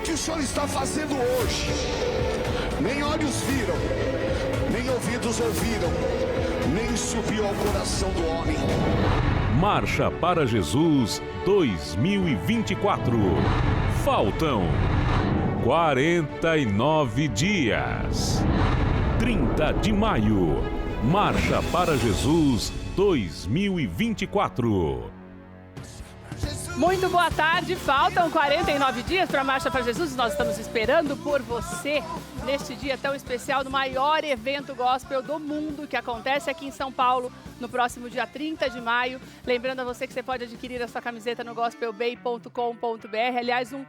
que o Senhor está fazendo hoje, nem olhos viram, nem ouvidos ouviram, nem subiu ao coração do homem. Marcha para Jesus 2024. Faltam 49 dias. 30 de maio. Marcha para Jesus 2024. Muito boa tarde, faltam 49 dias para a Marcha para Jesus e nós estamos esperando por você neste dia tão especial do maior evento gospel do mundo que acontece aqui em São Paulo no próximo dia 30 de maio. Lembrando a você que você pode adquirir a sua camiseta no gospelbay.com.br. Aliás, um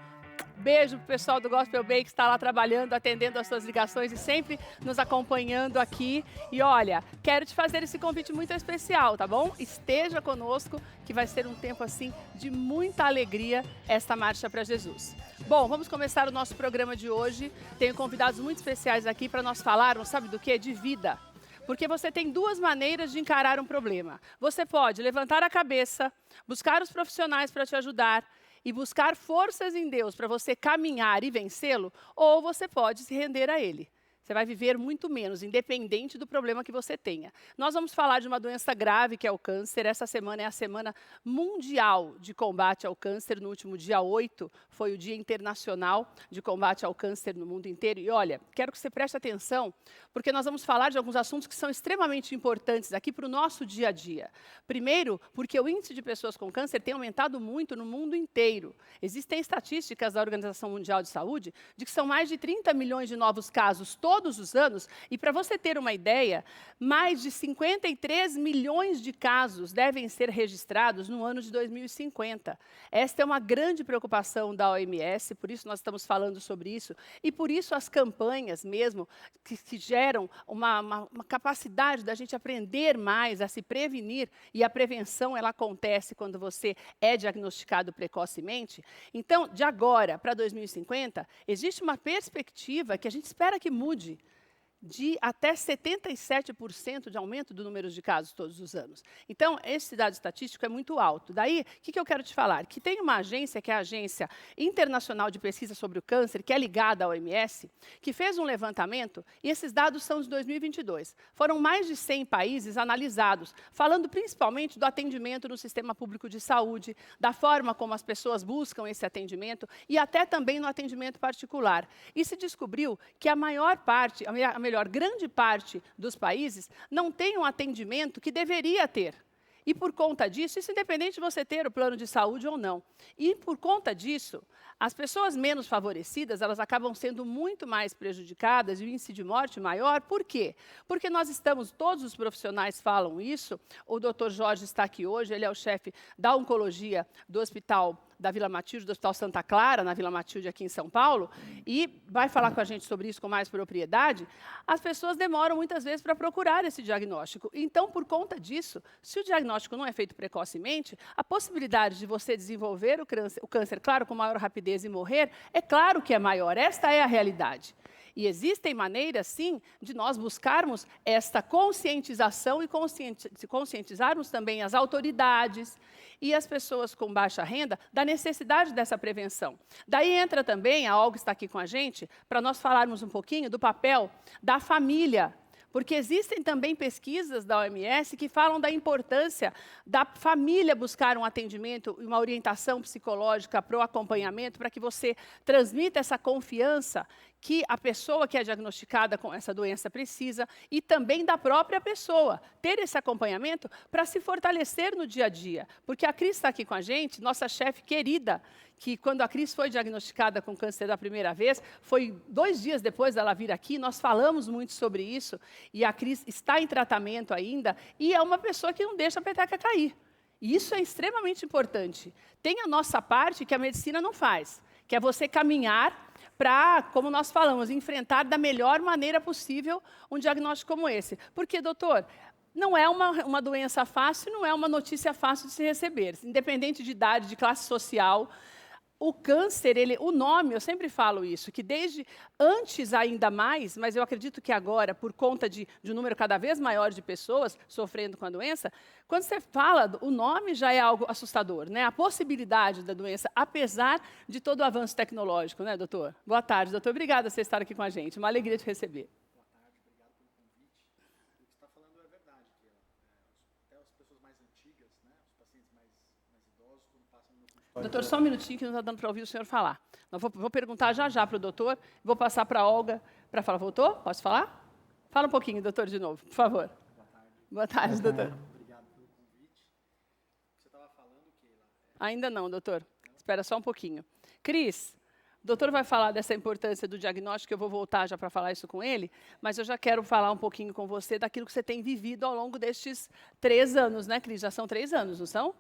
beijo pro pessoal do Gospel Bay que está lá trabalhando, atendendo as suas ligações e sempre nos acompanhando aqui. E olha, quero te fazer esse convite muito especial, tá bom? Esteja conosco, que vai ser um tempo assim de muita alegria esta Marcha para Jesus. Bom, vamos começar o nosso programa de hoje. Tenho convidados muito especiais aqui para nós falarmos, sabe do quê? De vida. Porque você tem duas maneiras de encarar um problema. Você pode levantar a cabeça, buscar os profissionais para te ajudar, e buscar forças em Deus para você caminhar e vencê-lo, ou você pode se render a Ele. Você vai viver muito menos, independente do problema que você tenha. Nós vamos falar de uma doença grave que é o câncer. Essa semana é a Semana Mundial de Combate ao Câncer. No último dia 8 foi o Dia Internacional de Combate ao Câncer no mundo inteiro. E olha, quero que você preste atenção, porque nós vamos falar de alguns assuntos que são extremamente importantes aqui para o nosso dia a dia. Primeiro, porque o índice de pessoas com câncer tem aumentado muito no mundo inteiro. Existem estatísticas da Organização Mundial de Saúde de que são mais de 30 milhões de novos casos todos os anos, e para você ter uma ideia, mais de 53 milhões de casos devem ser registrados no ano de 2050. Esta é uma grande preocupação da OMS, por isso nós estamos falando sobre isso, e por isso as campanhas mesmo, que geram uma capacidade da gente aprender mais a se prevenir, e a prevenção ela acontece quando você é diagnosticado precocemente. Então, de agora para 2050, existe uma perspectiva que a gente espera que mude, de até 77% de aumento do número de casos todos os anos. Então, esse dado estatístico é muito alto. Daí, o que eu quero te falar? Que tem uma agência, que é a Agência Internacional de Pesquisa sobre o Câncer, que é ligada à OMS, que fez um levantamento, e esses dados são de 2022. Foram mais de 100 países analisados, falando principalmente do atendimento no sistema público de saúde, da forma como as pessoas buscam esse atendimento, e até também no atendimento particular. E se descobriu que a maior parte, grande parte dos países não tem um atendimento que deveria ter. E por conta disso, isso independente de você ter o plano de saúde ou não. E por conta disso, as pessoas menos favorecidas, elas acabam sendo muito mais prejudicadas e o índice de morte maior. Por quê? Porque nós estamos, todos os profissionais falam isso, o Dr. Jorge está aqui hoje, ele é o chefe da oncologia do Hospital da Vila Matilde, do Hospital Santa Clara, na Vila Matilde, aqui em São Paulo, e vai falar com a gente sobre isso com mais propriedade. As pessoas demoram muitas vezes para procurar esse diagnóstico. Então, por conta disso, se o diagnóstico não é feito precocemente, a possibilidade de você desenvolver o câncer, claro, com maior rapidez e morrer, é claro que é maior. Esta é a realidade. E existem maneiras, sim, de nós buscarmos esta conscientização e conscientizarmos também as autoridades e as pessoas com baixa renda da necessidade dessa prevenção. Daí entra também, a Olga está aqui com a gente, para nós falarmos um pouquinho do papel da família. Porque existem também pesquisas da OMS que falam da importância da família buscar um atendimento e uma orientação psicológica para o acompanhamento, para que você transmita essa confiança que a pessoa que é diagnosticada com essa doença precisa, e também da própria pessoa, ter esse acompanhamento para se fortalecer no dia a dia. Porque a Cris está aqui com a gente, nossa chefe querida, que quando a Cris foi diagnosticada com câncer da primeira vez, foi 2 dias depois dela vir aqui, nós falamos muito sobre isso, e a Cris está em tratamento ainda, e é uma pessoa que não deixa a peteca cair. E isso é extremamente importante. Tem a nossa parte que a medicina não faz, que é você caminhar para, como nós falamos, enfrentar da melhor maneira possível um diagnóstico como esse. Porque, doutor, não é uma doença fácil, não é uma notícia fácil de se receber. Independente de idade, de classe social, o câncer, o nome, eu sempre falo isso, que desde antes ainda mais, mas eu acredito que agora, por conta de um número cada vez maior de pessoas sofrendo com a doença, quando você fala, o nome já é algo assustador, né? A possibilidade da doença, apesar de todo o avanço tecnológico, né, doutor? Boa tarde, doutor. Obrigada por você estar aqui com a gente. Uma alegria te receber. Boa tarde, obrigado pelo convite. O que você está falando é verdade, que até as pessoas mais antigas, né, os pacientes mais idosos, quando passam no consultório... Doutor, só um minutinho que não está dando para ouvir o senhor falar. Eu vou perguntar já para o doutor, vou passar para a Olga para falar. Voltou? Posso falar? Fala um pouquinho, doutor, de novo, por favor. Boa tarde. Boa tarde, doutor. Obrigado pelo convite. Você estava falando, Keila... Ainda não, doutor. Espera só um pouquinho. Cris, o doutor vai falar dessa importância do diagnóstico, eu vou voltar já para falar isso com ele, mas eu já quero falar um pouquinho com você daquilo que você tem vivido ao longo destes 3 anos, né, Cris? Já são 3 anos, não são?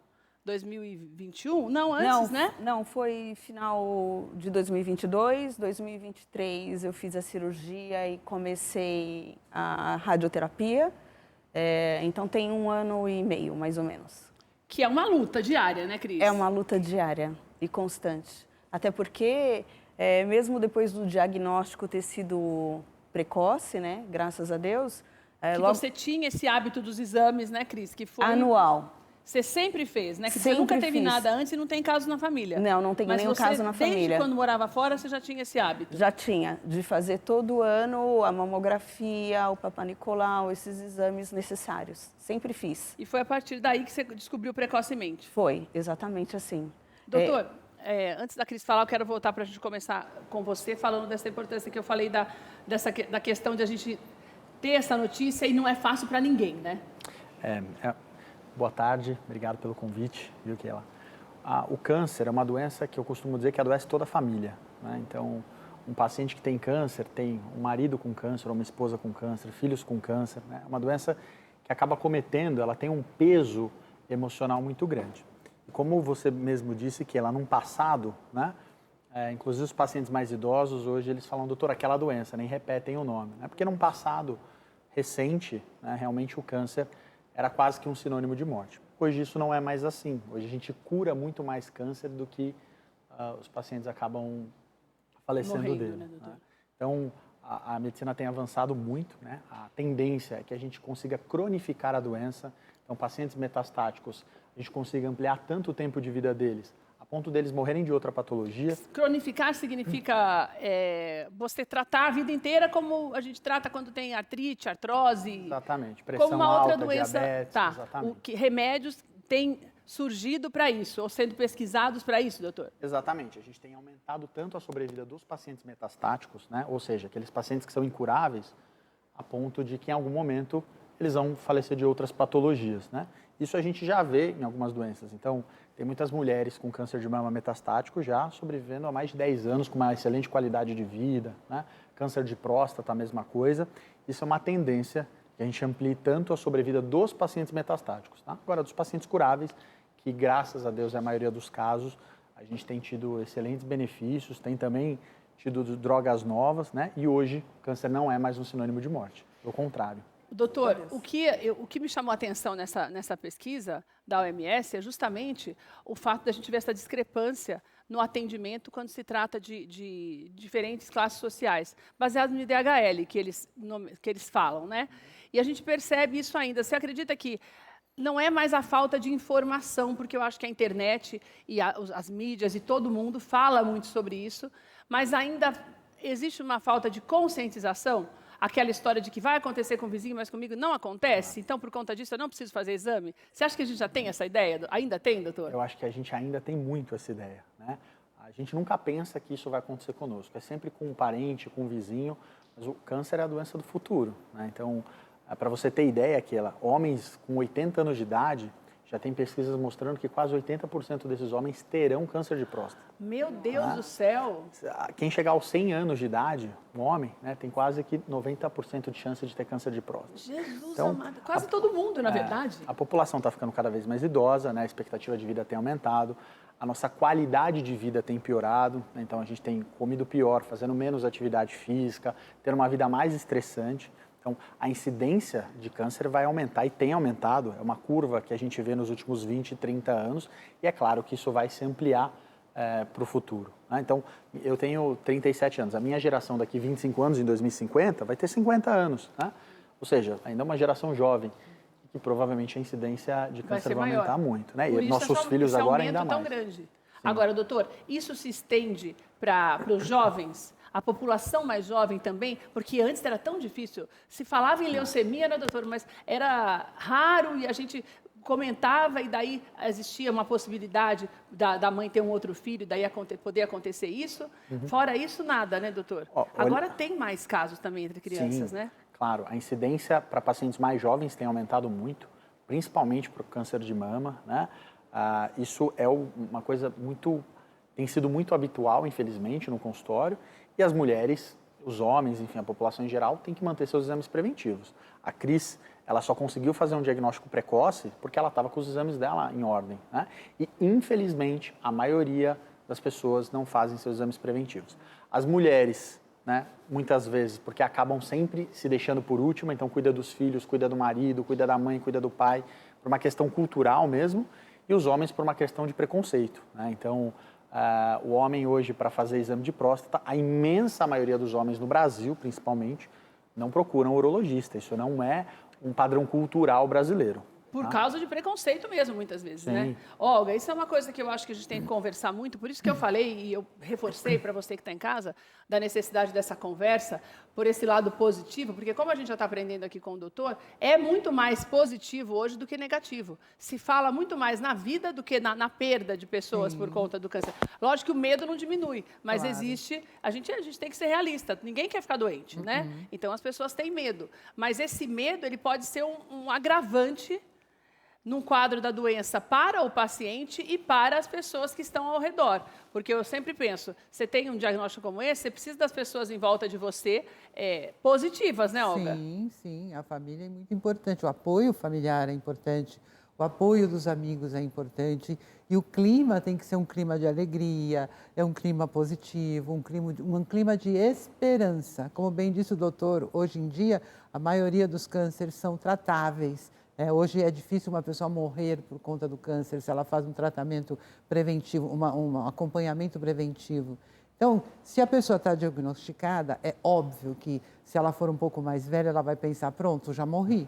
2021? Não, antes, né? Não, foi final de 2022, 2023 eu fiz a cirurgia e comecei a radioterapia, então tem 1 ano e meio, mais ou menos. Que é uma luta diária, né, Cris? É uma luta diária e constante, até porque mesmo depois do diagnóstico ter sido precoce, né, graças a Deus... que logo... você tinha esse hábito dos exames, né, Cris? Que foi... Anual. Você sempre fez, né? Que Sempre você nunca teve fiz. nada antes e não tem caso na família. Não tem nenhum caso na família. Desde quando morava fora, você já tinha esse hábito? Já tinha, de fazer todo ano a mamografia, o Papa Nicolau, esses exames necessários. Sempre fiz. E foi a partir daí que você descobriu precocemente? Foi, exatamente assim. Doutor, antes da Cris falar, eu quero voltar para a gente começar com você, falando dessa importância que eu falei da questão de a gente ter essa notícia e não é fácil para ninguém, né? Boa tarde, obrigado pelo convite, viu, Keila? O câncer é uma doença que eu costumo dizer que adoece toda a família, né? Então, um paciente que tem câncer, tem um marido com câncer, uma esposa com câncer, filhos com câncer, né? É uma doença que acaba cometendo, ela tem um peso emocional muito grande. E como você mesmo disse, que ela num passado, né? Inclusive os pacientes mais idosos, hoje eles falam, doutor, aquela doença, nem repetem o nome, né? Porque num passado recente, né, realmente o câncer era quase que um sinônimo de morte. Hoje isso não é mais assim. Hoje a gente cura muito mais câncer do que os pacientes acabam falecendo morrendo, dele. Né, doutor? Né? Então, a medicina tem avançado muito, né? A tendência é que a gente consiga cronificar a doença. Então, pacientes metastáticos, a gente consiga ampliar tanto o tempo de vida deles, a ponto deles morrerem de outra patologia. Cronificar significa você tratar a vida inteira como a gente trata quando tem artrite, artrose. Exatamente, pressão como uma outra alta, doença. diabetes, Tá. exatamente. Remédios têm surgido para isso, ou sendo pesquisados para isso, doutor? Exatamente. A gente tem aumentado tanto a sobrevida dos pacientes metastáticos, né? Ou seja, aqueles pacientes que são incuráveis, a ponto de que em algum momento eles vão falecer de outras patologias, né? Isso a gente já vê em algumas doenças. Então, tem muitas mulheres com câncer de mama metastático já sobrevivendo há mais de 10 anos com uma excelente qualidade de vida, né? Câncer de próstata, a mesma coisa. Isso é uma tendência que a gente amplie tanto a sobrevida dos pacientes metastáticos, tá? Agora, dos pacientes curáveis, que graças a Deus é a maioria dos casos, a gente tem tido excelentes benefícios, tem também tido drogas novas, né? E hoje o câncer não é mais um sinônimo de morte, pelo contrário. Doutor, o que me chamou a atenção nessa pesquisa da OMS é justamente o fato da gente ver essa discrepância no atendimento quando se trata de diferentes classes sociais, baseado no IDHL, que eles falam, né? E a gente percebe isso ainda. Você acredita que não é mais a falta de informação, porque eu acho que a internet e as mídias e todo mundo fala muito sobre isso, mas ainda existe uma falta de conscientização? Aquela história de que vai acontecer com o vizinho, mas comigo não acontece, então, por conta disso, eu não preciso fazer exame? Você acha que a gente já tem essa ideia? Ainda tem, doutor? Eu acho que a gente ainda tem muito essa ideia, né? A gente nunca pensa que isso vai acontecer conosco. É sempre com um parente, com um vizinho, mas o câncer é a doença do futuro, né? Então, para você ter ideia, homens com 80 anos de idade, já tem pesquisas mostrando que quase 80% desses homens terão câncer de próstata. Meu Deus do céu! Quem chegar aos 100 anos de idade, um homem, né, tem quase que 90% de chance de ter câncer de próstata. Jesus então, amado! Quase todo mundo, na verdade. A população está ficando cada vez mais idosa, né, a expectativa de vida tem aumentado, a nossa qualidade de vida tem piorado, né, então a gente tem comido pior, fazendo menos atividade física, tendo uma vida mais estressante. Então, a incidência de câncer vai aumentar e tem aumentado. É uma curva que a gente vê nos últimos 20, 30 anos. E é claro que isso vai se ampliar para o futuro. Né? Então, eu tenho 37 anos. A minha geração daqui 25 anos, em 2050, vai ter 50 anos. Né? Ou seja, ainda é uma geração jovem, que provavelmente a incidência de câncer vai aumentar muito. Né? E nossos filhos agora ainda mais. Tão grande. Sim. Agora, doutor, isso se estende para os jovens? A população mais jovem também? Porque antes era tão difícil. Se falava em leucemia, né, doutor? Mas era raro e a gente comentava e daí existia uma possibilidade da mãe ter um outro filho e daí poder acontecer isso. Fora isso, nada, né, doutor? Agora tem mais casos também entre crianças, né? Claro, a incidência para pacientes mais jovens tem aumentado muito, principalmente para o câncer de mama, né? Isso é uma coisa tem sido muito habitual, infelizmente, no consultório, e as mulheres, os homens, enfim, a população em geral, tem que manter seus exames preventivos. A Cris, ela só conseguiu fazer um diagnóstico precoce porque ela estava com os exames dela em ordem, né? E, infelizmente, a maioria das pessoas não fazem seus exames preventivos. As mulheres, né, muitas vezes, porque acabam sempre se deixando por último, então cuida dos filhos, cuida do marido, cuida da mãe, cuida do pai, por uma questão cultural mesmo, e os homens por uma questão de preconceito, né? Então, o homem hoje, para fazer exame de próstata, a imensa maioria dos homens no Brasil, principalmente, não procuram urologista. Isso não é um padrão cultural brasileiro. Por causa de preconceito mesmo, muitas vezes, né? Olga, isso é uma coisa que eu acho que a gente tem que conversar muito, por isso que eu falei e eu reforcei para você que está em casa, da necessidade dessa conversa, por esse lado positivo, porque como a gente já está aprendendo aqui com o doutor, é muito mais positivo hoje do que negativo. Se fala muito mais na vida do que na perda de pessoas por conta do câncer. Lógico que o medo não diminui, mas existe... A gente tem que ser realista, ninguém quer ficar doente, né? Então as pessoas têm medo, mas esse medo ele pode ser um agravante num quadro da doença para o paciente e para as pessoas que estão ao redor. Porque eu sempre penso, você tem um diagnóstico como esse, você precisa das pessoas em volta de você positivas, né, Olga? Sim, sim, a família é muito importante, o apoio familiar é importante, o apoio dos amigos é importante e o clima tem que ser um clima de alegria, é um clima positivo, um clima de esperança. Como bem disse o doutor, hoje em dia a maioria dos cânceres são tratáveis. Hoje é difícil uma pessoa morrer por conta do câncer se ela faz um tratamento preventivo, um acompanhamento preventivo. Então, se a pessoa está diagnosticada, é óbvio que se ela for um pouco mais velha, ela vai pensar, pronto, já morri.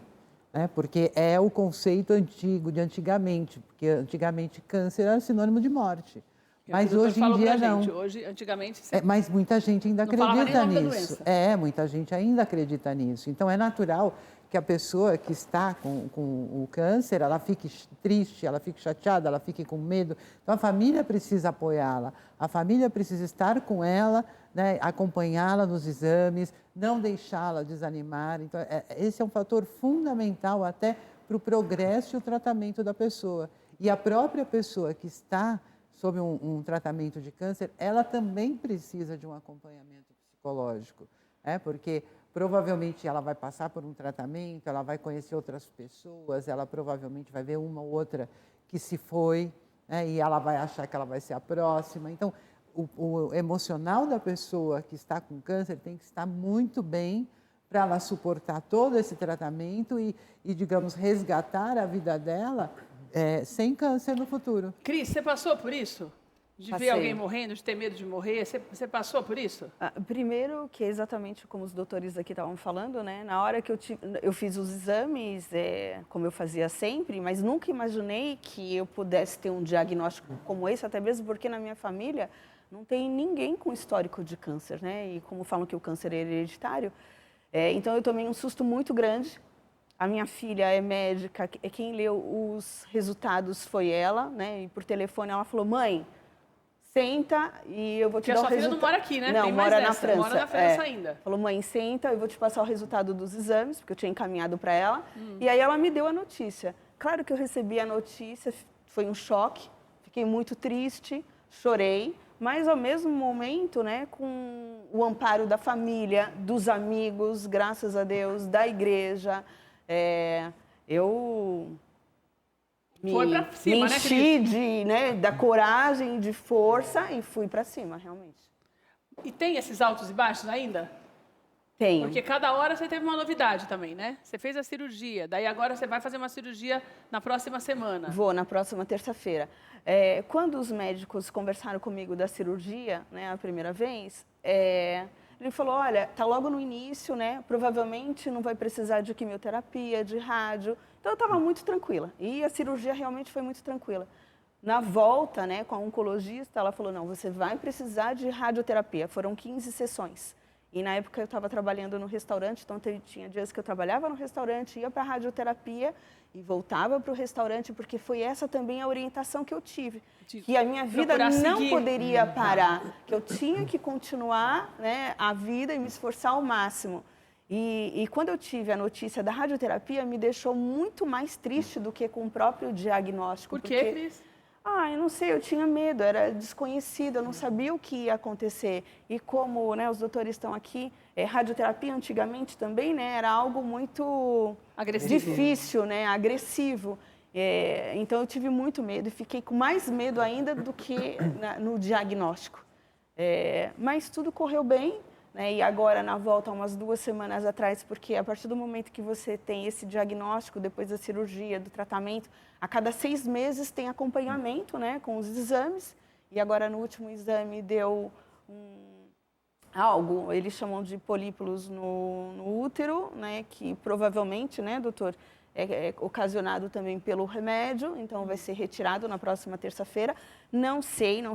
Porque é o conceito antigo, de antigamente, porque antigamente câncer era sinônimo de morte. Mas hoje em dia não. Hoje, antigamente... Mas muita gente ainda acredita nisso. Muita gente ainda acredita nisso. Então, é natural que a pessoa que está com o câncer, ela fique triste, ela fique chateada, ela fique com medo. Então, a família precisa apoiá-la, a família precisa estar com ela, né, acompanhá-la nos exames, não deixá-la desanimar. Então, esse é um fator fundamental até para o progresso e o tratamento da pessoa. E a própria pessoa que está sob um tratamento de câncer, ela também precisa de um acompanhamento psicológico, porque provavelmente ela vai passar por um tratamento, ela vai conhecer outras pessoas, ela provavelmente vai ver uma ou outra que se foi, e ela vai achar que ela vai ser a próxima. Então, o emocional da pessoa que está com câncer tem que estar muito bem para ela suportar todo esse tratamento e, digamos, resgatar a vida dela sem câncer no futuro. Cris, você passou por isso? De ver alguém morrendo, de ter medo de morrer? Você passou por isso? Primeiro, que é exatamente como os doutores aqui estavam falando, né? Na hora que eu fiz os exames, como eu fazia sempre, mas nunca imaginei que eu pudesse ter um diagnóstico como esse, até mesmo porque na minha família não tem ninguém com histórico de câncer, né? E como falam que o câncer é hereditário, então eu tomei um susto muito grande. A minha filha é médica, quem leu os resultados foi ela, né? E por telefone ela falou, mãe, senta e eu vou te dar o resultado. Porque a sua filha não mora aqui, né? Não, tem mora na França. Mora na França ainda. Falou, mãe, senta, eu vou te passar o resultado dos exames, porque eu tinha encaminhado para ela. E aí ela me deu a notícia. Claro que eu recebi a notícia, foi um choque, fiquei muito triste, chorei, mas ao mesmo momento, né, com o amparo da família, dos amigos, graças a Deus, da igreja, eu... Foi pra cima, me enchi da coragem, de força e fui para cima, realmente. E tem esses altos e baixos ainda? Tenho. Porque cada hora você teve uma novidade também, né? Você fez a cirurgia, daí agora você vai fazer uma cirurgia na próxima semana. Vou, na próxima terça-feira. Quando os médicos conversaram comigo da cirurgia, né, a primeira vez, ele falou, olha, tá logo no início, né? Provavelmente não vai precisar de quimioterapia, de rádio. Então, eu estava muito tranquila. E a cirurgia realmente foi muito tranquila. Na volta, né, com a oncologista, ela falou, não, você vai precisar de radioterapia. Foram 15 sessões. E na época eu estava trabalhando no restaurante, então tinha dias que eu trabalhava no restaurante, ia para a radioterapia e voltava para o restaurante, porque foi essa também a orientação que eu tive. Que a minha vida não poderia parar, que eu tinha que continuar, né, a vida e me esforçar ao máximo. E quando eu tive a notícia da radioterapia, me deixou muito mais triste do que com o próprio diagnóstico. Por quê, Cris? Eu não sei, eu tinha medo, era desconhecido, eu não sabia o que ia acontecer. E como, né, os doutores estão aqui, radioterapia antigamente também, né, era algo muito difícil, né, agressivo. Então eu tive muito medo e fiquei com mais medo ainda do que no diagnóstico. Mas tudo correu bem. Né? E agora, na volta, umas 2 semanas atrás, porque a partir do momento que você tem esse diagnóstico, depois da cirurgia, do tratamento, a cada 6 meses tem acompanhamento, né, com os exames. E agora, no último exame, deu algo, eles chamam de polípulos no útero, né, que provavelmente, né, doutor, é ocasionado também pelo remédio, então vai ser retirado na próxima terça-feira. Não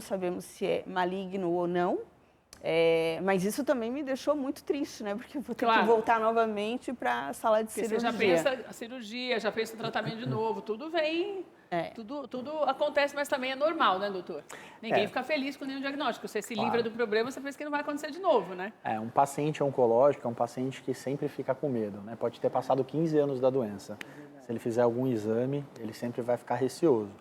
sabemos se é maligno ou não. Mas isso também me deixou muito triste, né? Porque eu vou ter que voltar novamente para a sala de cirurgia. Você já pensa a cirurgia, já pensa o tratamento de novo, tudo vem, tudo acontece, mas também é normal, né, doutor? Ninguém fica feliz com nenhum diagnóstico. Você se livra do problema, você pensa que não vai acontecer de novo, né? Um paciente oncológico é um paciente que sempre fica com medo, né? Pode ter passado 15 anos da doença. Se ele fizer algum exame, ele sempre vai ficar receoso.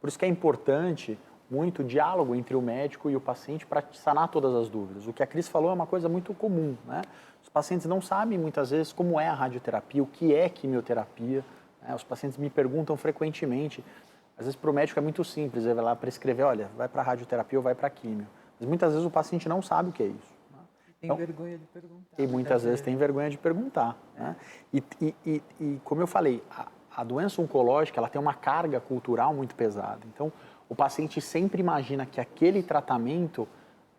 Por isso que é importante muito diálogo entre o médico e o paciente para sanar todas as dúvidas. O que a Cris falou é uma coisa muito comum, né? Os pacientes não sabem muitas vezes como é a radioterapia, o que é quimioterapia, né? Os pacientes me perguntam frequentemente. Às vezes para o médico é muito simples, ele vai lá prescrever, olha, vai para a radioterapia ou vai para a quimio. Mas muitas vezes o paciente não sabe o que é isso. Né? Tem vergonha de perguntar. E muitas vezes tem vergonha de perguntar. Né? E como eu falei, a doença oncológica ela tem uma carga cultural muito pesada. Então, o paciente sempre imagina que aquele tratamento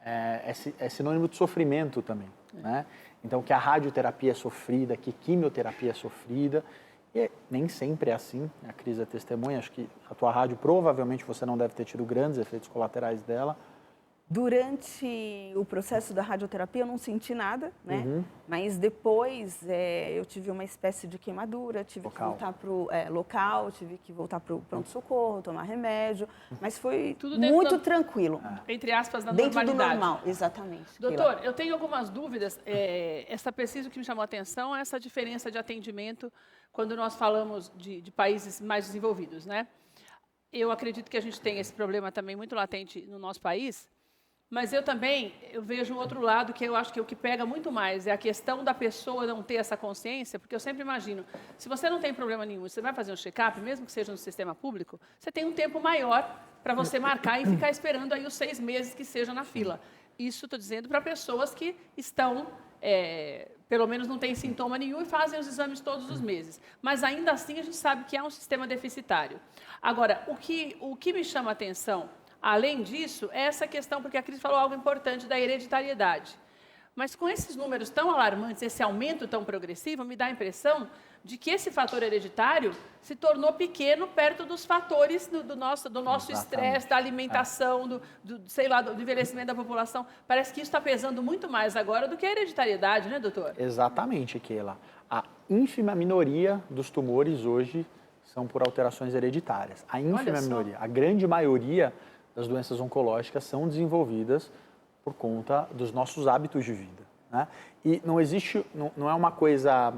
é sinônimo de sofrimento também, né? Então, que a radioterapia é sofrida, que quimioterapia é sofrida, e nem sempre é assim. A Cris é testemunha, acho que a tua rádio provavelmente você não deve ter tido grandes efeitos colaterais dela. Durante o processo da radioterapia eu não senti nada, né? Mas depois eu tive uma espécie de queimadura, tive que voltar para o local, tive que voltar para o pronto-socorro, tomar remédio, mas foi tudo muito tranquilo. Entre aspas, na dentro normalidade. Do normal, exatamente. Doutor, eu tenho algumas dúvidas. Essa pesquisa que me chamou a atenção é essa diferença de atendimento quando nós falamos de países mais desenvolvidos, né? Eu acredito que a gente tem esse problema também muito latente no nosso país. Mas eu vejo um outro lado que eu acho que o que pega muito mais é a questão da pessoa não ter essa consciência, porque eu sempre imagino, se você não tem problema nenhum, você vai fazer um check-up, mesmo que seja no sistema público, você tem um tempo maior para você marcar e ficar esperando aí os 6 meses que seja na fila. Isso estou dizendo para pessoas que estão, pelo menos não têm sintoma nenhum e fazem os exames todos os meses. Mas ainda assim a gente sabe que é um sistema deficitário. Agora, o que me chama a atenção, além disso, é essa questão, porque a Cris falou algo importante da hereditariedade. Mas com esses números tão alarmantes, esse aumento tão progressivo, me dá a impressão de que esse fator hereditário se tornou pequeno perto dos fatores do nosso estresse, da alimentação, do envelhecimento da população. Parece que isso está pesando muito mais agora do que a hereditariedade, né, doutor? Exatamente, Keila. A ínfima minoria dos tumores hoje são por alterações hereditárias. A ínfima minoria. A grande maioria das doenças oncológicas são desenvolvidas por conta dos nossos hábitos de vida, né? E não existe, não é uma coisa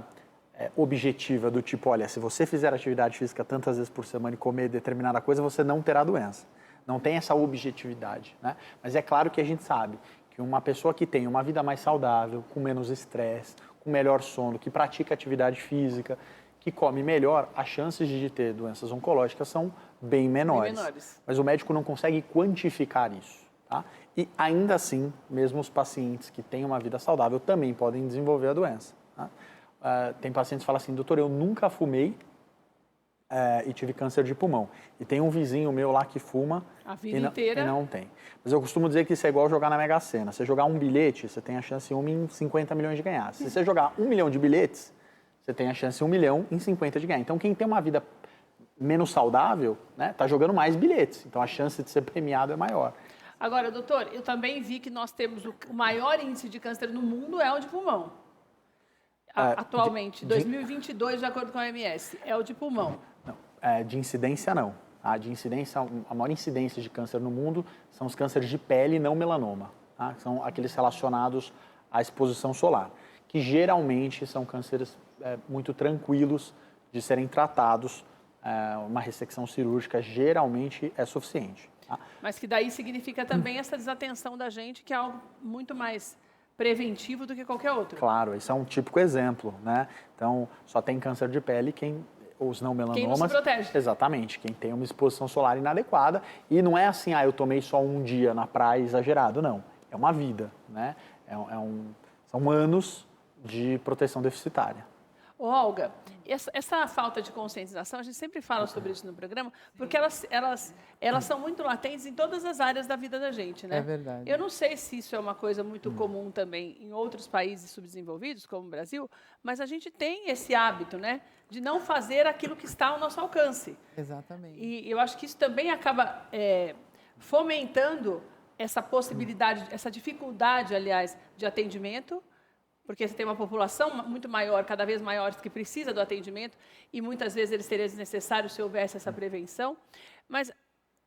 objetiva do tipo, olha, se você fizer atividade física tantas vezes por semana e comer determinada coisa, você não terá doença. Não tem essa objetividade, né? Mas é claro que a gente sabe que uma pessoa que tem uma vida mais saudável, com menos estresse, com melhor sono, que pratica atividade física, que come melhor, as chances de ter doenças oncológicas são bem menores. Mas o médico não consegue quantificar isso, tá? E ainda assim, mesmo os pacientes que têm uma vida saudável também podem desenvolver a doença. Tá? Tem pacientes que falam assim, doutor, eu nunca fumei e tive câncer de pulmão. E tem um vizinho meu lá que fuma a vida inteira e não tem. Mas eu costumo dizer que isso é igual jogar na Mega Sena. Você jogar um bilhete, você tem a chance 1 em 50 milhões de ganhar. Se você jogar 1 milhão de bilhetes, você tem a chance 1 milhão em 50 de ganhar. Então, quem tem uma vida menos saudável, né, tá jogando mais bilhetes. Então, a chance de ser premiado é maior. Agora, doutor, eu também vi que nós temos o maior índice de câncer no mundo é o de pulmão. Atualmente, 2022, de acordo com a OMS, é o de pulmão. Não, de incidência não. De incidência, a maior incidência de câncer no mundo são os cânceres de pele, não melanoma. Tá? São aqueles relacionados à exposição solar, que geralmente são cânceres muito tranquilos de serem tratados. Uma ressecção cirúrgica geralmente é suficiente. Tá? Mas que daí significa também essa desatenção da gente, que é algo muito mais preventivo do que qualquer outro. Claro, isso é um típico exemplo, né? Então, só tem câncer de pele os não melanomas. Quem não se protege. Exatamente, quem tem uma exposição solar inadequada. E não é assim, eu tomei só um dia na praia exagerado, não. É uma vida, né? São anos de proteção deficitária. Ô, Olga, essa falta de conscientização, a gente sempre fala sobre isso no programa, porque elas são muito latentes em todas as áreas da vida da gente, né? É verdade. Eu não sei se isso é uma coisa muito comum também em outros países subdesenvolvidos, como o Brasil, mas a gente tem esse hábito, né, de não fazer aquilo que está ao nosso alcance. Exatamente. E eu acho que isso também acaba fomentando essa possibilidade, essa dificuldade, aliás, de atendimento, porque você tem uma população muito maior, cada vez maior, que precisa do atendimento, e muitas vezes ele seria desnecessário se houvesse essa prevenção. Mas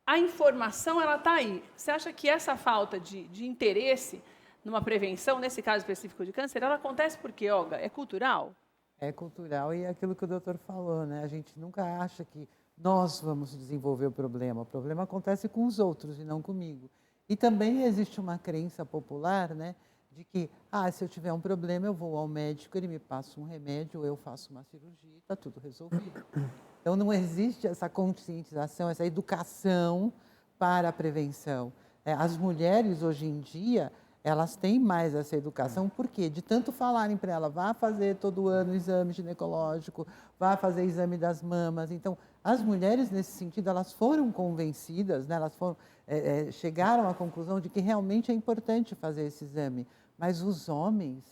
a informação, ela está aí. Você acha que essa falta de interesse numa prevenção, nesse caso específico de câncer, ela acontece por quê, Olga? É cultural? É cultural e é aquilo que o doutor falou, né? A gente nunca acha que nós vamos desenvolver o problema acontece com os outros e não comigo. E também existe uma crença popular, né? De que, se eu tiver um problema, eu vou ao médico, ele me passa um remédio, ou eu faço uma cirurgia e está tudo resolvido. Então, não existe essa conscientização, essa educação para a prevenção. As mulheres, hoje em dia, elas têm mais essa educação, por quê? De tanto falarem para ela, vá fazer todo ano exame ginecológico, vá fazer exame das mamas. Então, as mulheres, nesse sentido, elas foram convencidas, né? Elas chegaram à conclusão de que realmente é importante fazer esse exame. Mas os homens,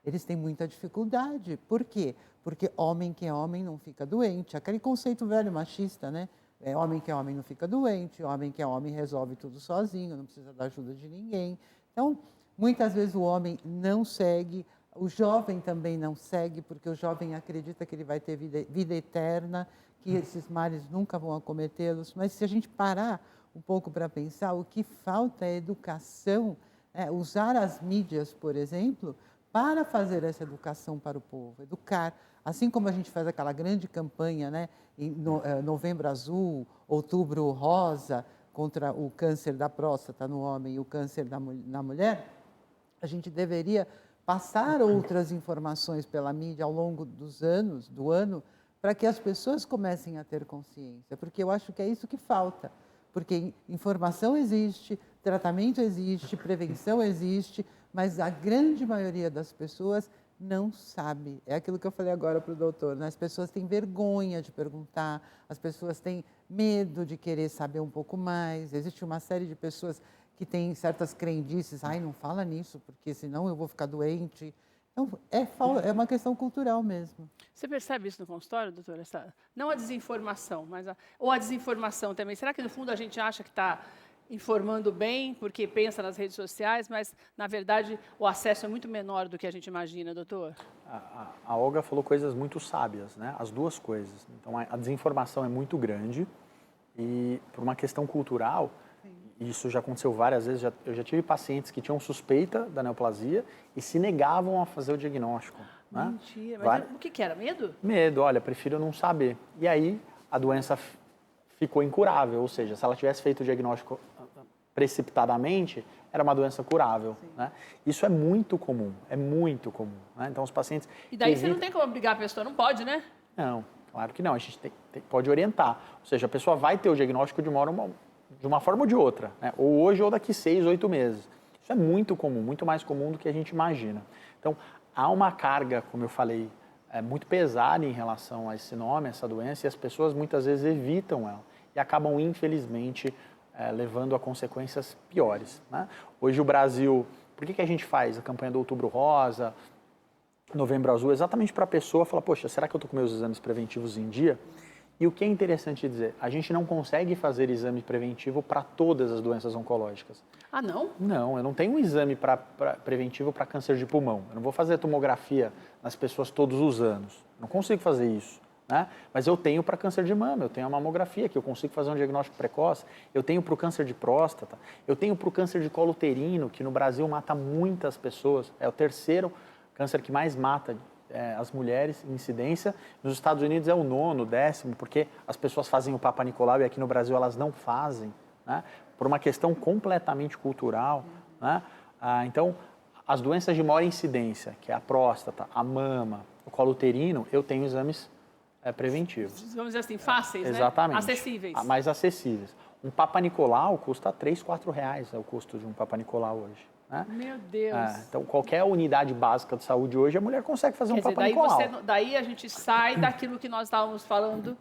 eles têm muita dificuldade. Por quê? Porque homem que é homem não fica doente. Aquele conceito velho machista, né? Homem que é homem não fica doente, homem que é homem resolve tudo sozinho, não precisa da ajuda de ninguém. Então, muitas vezes o homem não segue, o jovem também não segue, porque o jovem acredita que ele vai ter vida eterna, que esses males nunca vão acometê-los. Mas se a gente parar um pouco para pensar, o que falta é educação, usar as mídias, por exemplo, para fazer essa educação para o povo, educar. Assim como a gente faz aquela grande campanha, né, em Novembro Azul, Outubro Rosa, contra o câncer da próstata no homem e o câncer na mulher, a gente deveria passar outras informações pela mídia ao longo do ano, para que as pessoas comecem a ter consciência, porque eu acho que é isso que falta. Porque informação existe, tratamento existe, prevenção existe, mas a grande maioria das pessoas não sabe. É aquilo que eu falei agora para o doutor, né? As pessoas têm vergonha de perguntar, as pessoas têm medo de querer saber um pouco mais. Existe uma série de pessoas que têm certas crendices, não fala nisso, porque senão eu vou ficar doente. Então, é uma questão cultural mesmo. Você percebe isso no consultório, doutora? Não a desinformação, ou a desinformação também. Será que, no fundo, a gente acha que está informando bem, porque pensa nas redes sociais, mas, na verdade, o acesso é muito menor do que a gente imagina, doutor? A Olga falou coisas muito sábias, né? As duas coisas. Então, a desinformação é muito grande e, por uma questão cultural, isso já aconteceu várias vezes, eu já tive pacientes que tinham suspeita da neoplasia e se negavam a fazer o diagnóstico. Mentira, mas o que era? Medo? Medo, prefiro não saber. E aí a doença ficou incurável, ou seja, se ela tivesse feito o diagnóstico precipitadamente, era uma doença curável. Né? Isso é muito comum, né? Então os pacientes... E daí você não tem como obrigar a pessoa, não pode, né? Não, claro que não, a gente pode orientar. Ou seja, a pessoa vai ter o diagnóstico de uma hora de uma forma ou de outra, né? Ou hoje ou daqui 6, 8 meses. Isso é muito comum, muito mais comum do que a gente imagina. Então, há uma carga, como eu falei, muito pesada em relação a esse nome, essa doença, e as pessoas muitas vezes evitam ela e acabam, infelizmente, levando a consequências piores, né? Hoje o Brasil, por que a gente faz a campanha do Outubro Rosa, Novembro Azul? Exatamente para a pessoa falar, poxa, será que eu estou com meus exames preventivos em dia? E o que é interessante dizer, a gente não consegue fazer exame preventivo para todas as doenças oncológicas. Ah, não? Não, eu não tenho um exame preventivo para câncer de pulmão. Eu não vou fazer tomografia nas pessoas todos os anos. Eu não consigo fazer isso, né? Mas eu tenho para câncer de mama, eu tenho a mamografia, que eu consigo fazer um diagnóstico precoce. Eu tenho para o câncer de próstata, eu tenho para o câncer de colo uterino, que no Brasil mata muitas pessoas. É o terceiro câncer que mais mata as mulheres em incidência. Nos Estados Unidos é o 9º, 10º, porque as pessoas fazem o Papa Nicolau e aqui no Brasil elas não fazem, né? Por uma questão completamente cultural, né? Então, as doenças de maior incidência, que é a próstata, a mama, o colo uterino, eu tenho exames preventivos. Vamos dizer assim, fáceis, exatamente, né? Acessíveis. Mais acessíveis. Um Papa Nicolau custa R$3, R$4 é o custo de um Papa Nicolau hoje, né? Meu Deus. Então, qualquer unidade básica de saúde hoje, a mulher consegue fazer um Papa Nicolau. Daí a gente sai daquilo que nós estávamos falando,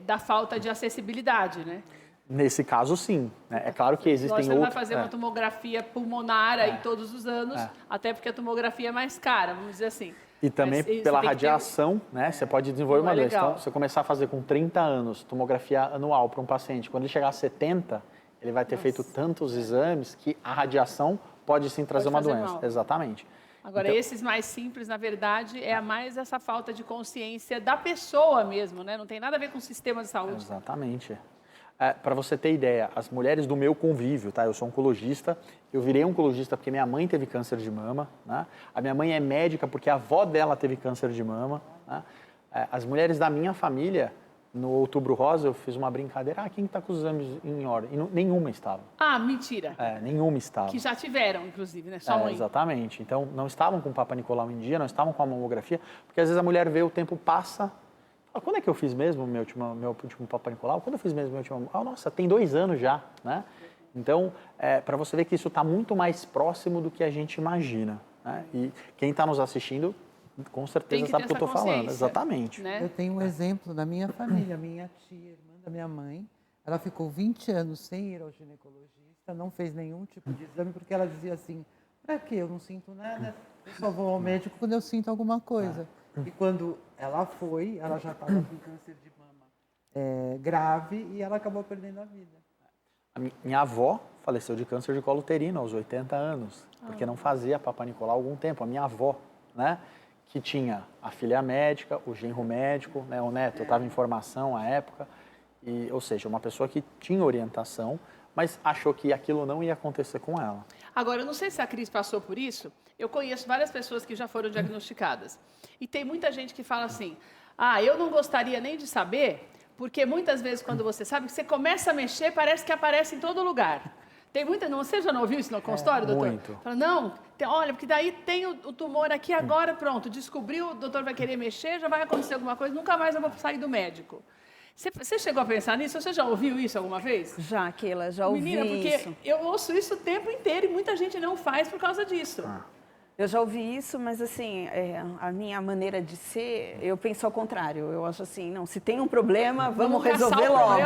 da falta de acessibilidade, né? Nesse caso, sim, né? É claro que existem outros... Você não vai fazer uma tomografia pulmonar aí todos os anos, até porque a tomografia é mais cara, vamos dizer assim. E também pela radiação, né? Você pode desenvolver uma doença. Então, se você começar a fazer com 30 anos tomografia anual para um paciente, quando ele chegar a 70, ele vai ter feito tantos exames que a radiação pode sim trazer uma doença. Mal. Exatamente. Agora, então, esses mais simples, na verdade, é mais essa falta de consciência da pessoa mesmo, né? Não tem nada a ver com o sistema de saúde. Exatamente. Para você ter ideia, as mulheres do meu convívio, tá? Eu sou oncologista, eu virei oncologista porque minha mãe teve câncer de mama, né? A minha mãe é médica porque a avó dela teve câncer de mama, né? As mulheres da minha família, no Outubro Rosa, eu fiz uma brincadeira, quem está com os exames em ordem? E nenhuma estava. Ah, mentira. Nenhuma estava. Que já tiveram, inclusive, né? Sua mãe. Exatamente. Então, não estavam com o Papa Nicolau em dia, não estavam com a mamografia, porque às vezes a mulher vê, o tempo passa... Quando é que eu fiz mesmo meu último Papa Nicolau? Quando eu fiz mesmo meu último... nossa, tem 2 anos já, né? Então, para você ver que isso está muito mais próximo do que a gente imagina, né? E quem está nos assistindo, com certeza sabe o que eu estou falando. Exatamente. Né? Eu tenho um exemplo da minha família. Minha tia, irmã da minha mãe, ela ficou 20 anos sem ir ao ginecologista, não fez nenhum tipo de exame, porque ela dizia assim, para quê? Eu não sinto nada, eu só vou ao médico quando eu sinto alguma coisa. E quando ela foi, ela já estava com câncer de mama grave e ela acabou perdendo a vida. A minha avó faleceu de câncer de colo uterino aos 80 anos, porque não fazia Papa Nicolau há algum tempo. A minha avó, né, que tinha a filha médica, o genro médico, né, o neto estava em formação à época, ou seja, uma pessoa que tinha orientação, mas achou que aquilo não ia acontecer com ela. Agora, eu não sei se a Cris passou por isso, eu conheço várias pessoas que já foram diagnosticadas. E tem muita gente que fala assim, eu não gostaria nem de saber, porque muitas vezes quando você sabe, que você começa a mexer, parece que aparece em todo lugar. Tem muita, você já não ouviu isso no consultório, doutor? Muito. Fala, não, olha, porque daí tem o tumor aqui agora, pronto, descobriu, o doutor vai querer mexer, já vai acontecer alguma coisa, nunca mais eu vou sair do médico. Você chegou a pensar nisso? Você já ouviu isso alguma vez? Já, Keila, já ouvi isso. Menina, porque eu ouço isso o tempo inteiro e muita gente não faz por causa disso. Eu já ouvi isso, mas assim, a minha maneira de ser, eu penso ao contrário. Eu acho assim, não, se tem um problema, vamos resolver logo.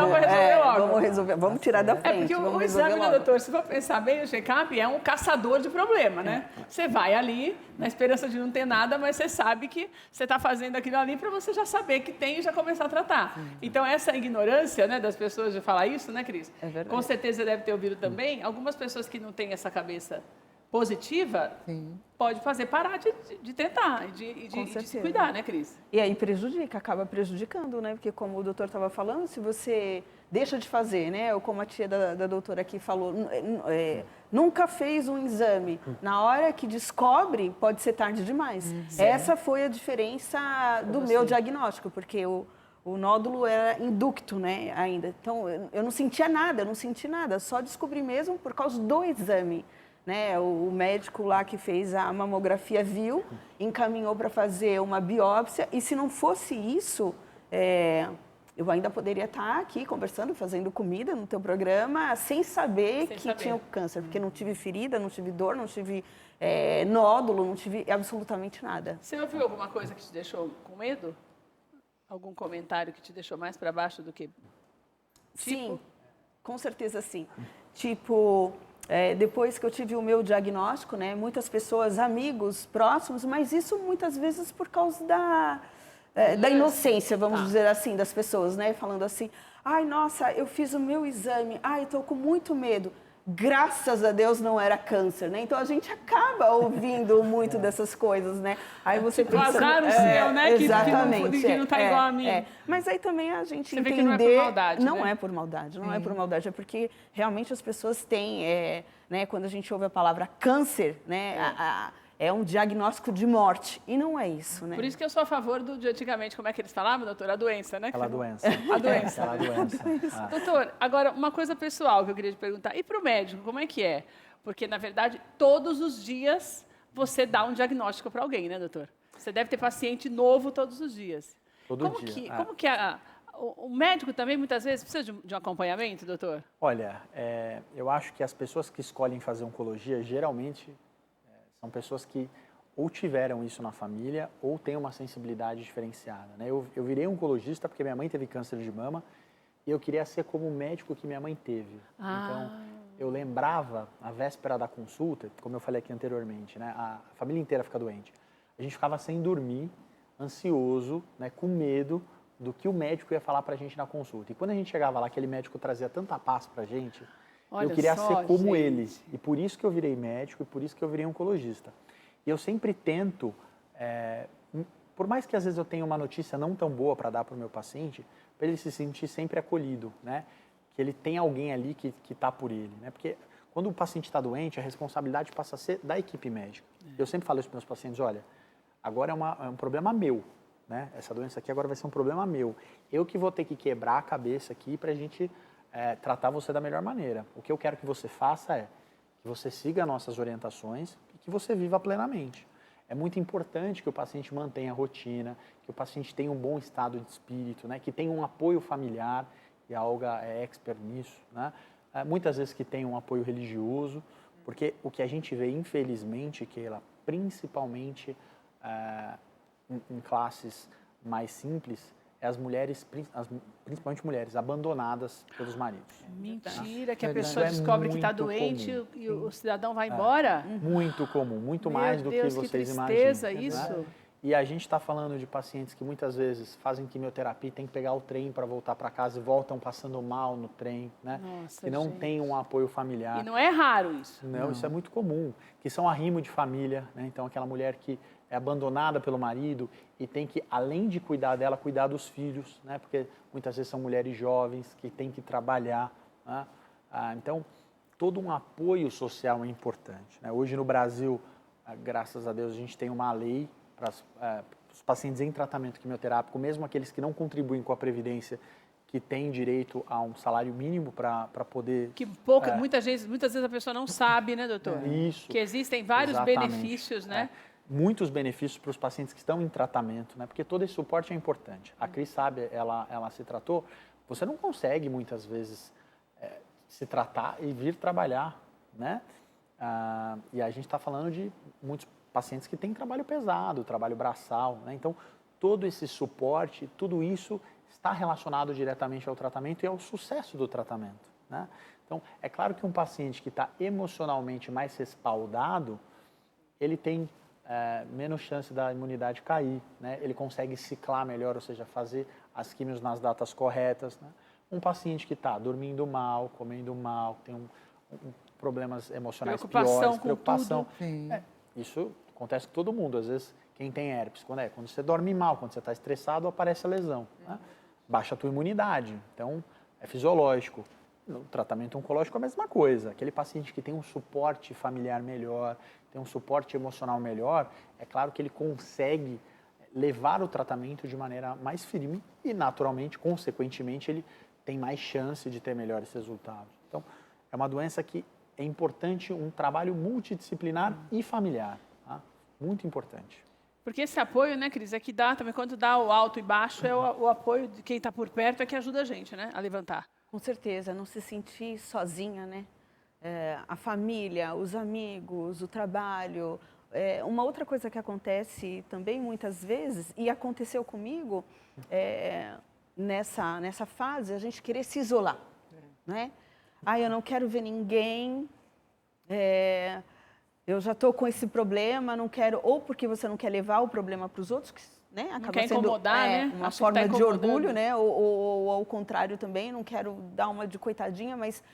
Vamos resolver, vamos tirar da frente. Porque o exame do doutor, se for pensar bem, o check-up é um caçador de problema, né? Você vai ali, na esperança de não ter nada, mas você sabe que você está fazendo aquilo ali para você já saber que tem e já começar a tratar. Então, essa ignorância, né, das pessoas de falar isso, né, Cris? É verdade. Com certeza você deve ter ouvido também. Algumas pessoas que não têm essa cabeça positiva, pode fazer parar de tentar, de se cuidar, né, Cris? E aí acaba prejudicando, né? Porque como o doutor estava falando, se você deixa de fazer, né? Ou como a tia da doutora aqui falou, nunca fez um exame. Na hora que descobre, pode ser tarde demais. Essa foi a diferença do meu diagnóstico, porque o nódulo era indúctil, né, ainda. Então, eu não sentia nada, só descobri mesmo por causa do exame. Né, o médico lá que fez a mamografia viu, encaminhou para fazer uma biópsia, e se não fosse isso, eu ainda poderia estar aqui conversando, fazendo comida no teu programa, sem saber que tinha o câncer, porque não tive ferida, não tive dor, não tive nódulo, não tive absolutamente nada. Você ouviu alguma coisa que te deixou com medo? Algum comentário que te deixou mais para baixo do que... Sim, com certeza sim. Tipo, depois que eu tive o meu diagnóstico, né, muitas pessoas, amigos, próximos, mas isso muitas vezes por causa da inocência, vamos dizer assim, das pessoas, né? Falando assim, ai, nossa, eu fiz o meu exame, ai, estou com muito medo. Graças a Deus não era câncer, né? Então a gente acaba ouvindo muito dessas coisas, né? Aí você pensa, azar o seu, né? Exatamente. Que não tá igual a mim. Mas aí também a gente você entender... Vê que não é por maldade, não é por maldade, não é por maldade, é porque realmente as pessoas têm, né? Quando a gente ouve a palavra câncer, né? É um diagnóstico de morte. E não é isso, né? Por isso que eu sou a favor de antigamente, como é que eles falavam, doutor? A doença, né? Aquela doença. A doença. Aquela doença. Doutor, agora, uma coisa pessoal que eu queria te perguntar. E para o médico, como é que é? Porque, na verdade, todos os dias você dá um diagnóstico para alguém, né, doutor? Você deve ter paciente novo todos os dias. Todo dia. Como que o médico também, muitas vezes, precisa de um acompanhamento, doutor? Olha, eu acho que as pessoas que escolhem fazer oncologia, geralmente... são pessoas que ou tiveram isso na família ou têm uma sensibilidade diferenciada, né? Eu virei oncologista porque minha mãe teve câncer de mama e eu queria ser como o médico que minha mãe teve. Então, eu lembrava, na véspera da consulta, como eu falei aqui anteriormente, né? A família inteira fica doente. A gente ficava sem dormir, ansioso, né? Com medo do que o médico ia falar pra gente na consulta. E quando a gente chegava lá, aquele médico trazia tanta paz pra gente... eu queria ser como ele, e por isso que eu virei médico, e por isso que eu virei oncologista. E eu sempre tento, por mais que às vezes eu tenha uma notícia não tão boa para dar para o meu paciente, para ele se sentir sempre acolhido, né? Que ele tem alguém ali que está por ele, né? Porque quando o paciente está doente, a responsabilidade passa a ser da equipe médica. Eu sempre falo isso para os meus pacientes, olha, agora é um problema meu, né? Essa doença aqui agora vai ser um problema meu. Eu que vou ter que quebrar a cabeça aqui para a gente... tratar você da melhor maneira. O que eu quero que você faça é que você siga nossas orientações e que você viva plenamente. É muito importante que o paciente mantenha a rotina, que o paciente tenha um bom estado de espírito, né? Que tenha um apoio familiar, e a Olga é expert nisso, né? Muitas vezes que tenha um apoio religioso, porque o que a gente vê, infelizmente, Keila, principalmente em classes mais simples, as mulheres, principalmente mulheres, abandonadas pelos maridos. Mentira, que a pessoa descobre que está doente e o cidadão vai embora? Muito comum, muito mais do que vocês imaginam. Meu Deus, que tristeza isso. Né? E a gente está falando de pacientes que muitas vezes fazem quimioterapia, tem que pegar o trem para voltar para casa e voltam passando mal no trem, né? Nossa, que não tem um apoio familiar. E não é raro isso. Não, isso é muito comum. Que são arrimo de família, né? Então aquela mulher que é abandonada pelo marido e tem que, além de cuidar dela, cuidar dos filhos, né? Porque muitas vezes são mulheres jovens que têm que trabalhar, né? Então, todo um apoio social é importante, né? Hoje no Brasil, graças a Deus, a gente tem uma lei para os pacientes em tratamento quimioterápico, mesmo aqueles que não contribuem com a Previdência, que têm direito a um salário mínimo para poder... Que muitas vezes a pessoa não sabe, né, doutor? Isso. Que existem vários benefícios, né? Muitos benefícios para os pacientes que estão em tratamento, né? Porque todo esse suporte é importante. A Cris sabe, ela se tratou, você não consegue muitas vezes se tratar e vir trabalhar, né? E a gente está falando de muitos pacientes que têm trabalho pesado, trabalho braçal, né? Então, todo esse suporte, tudo isso está relacionado diretamente ao tratamento e ao sucesso do tratamento, né? Então, é claro que um paciente que está emocionalmente mais respaldado, ele tem menos chance da imunidade cair, né? Ele consegue ciclar melhor, ou seja, fazer as químios nas datas corretas, né? Um paciente que está dormindo mal, comendo mal, tem problemas emocionais piores, preocupação. Isso acontece com todo mundo. Às vezes, quem tem herpes, quando você dorme mal, quando você está estressado, aparece a lesão, né? Baixa a tua imunidade, então é fisiológico. No tratamento oncológico é a mesma coisa. Aquele paciente que tem um suporte familiar melhor, tem um suporte emocional melhor, é claro que ele consegue levar o tratamento de maneira mais firme e, naturalmente, consequentemente, ele tem mais chance de ter melhores resultados. Então, é uma doença que é importante um trabalho multidisciplinar e familiar, tá? Muito importante. Porque esse apoio, né, Cris, é que dá também, quando dá o alto e baixo, é o apoio de quem está por perto é que ajuda a gente, né, a levantar. Com certeza, não se sentir sozinha, né? A família, os amigos, o trabalho. Uma outra coisa que acontece também muitas vezes, e aconteceu comigo, nessa fase, a gente querer se isolar, né? Eu não quero ver ninguém, eu já estou com esse problema, não quero, ou porque você não quer levar o problema para os outros, que, né, acaba não quer sendo incomodar, né? uma Acho forma que tá de orgulho, incomodando. né? Ou ao contrário também, não quero dar uma de coitadinha, mas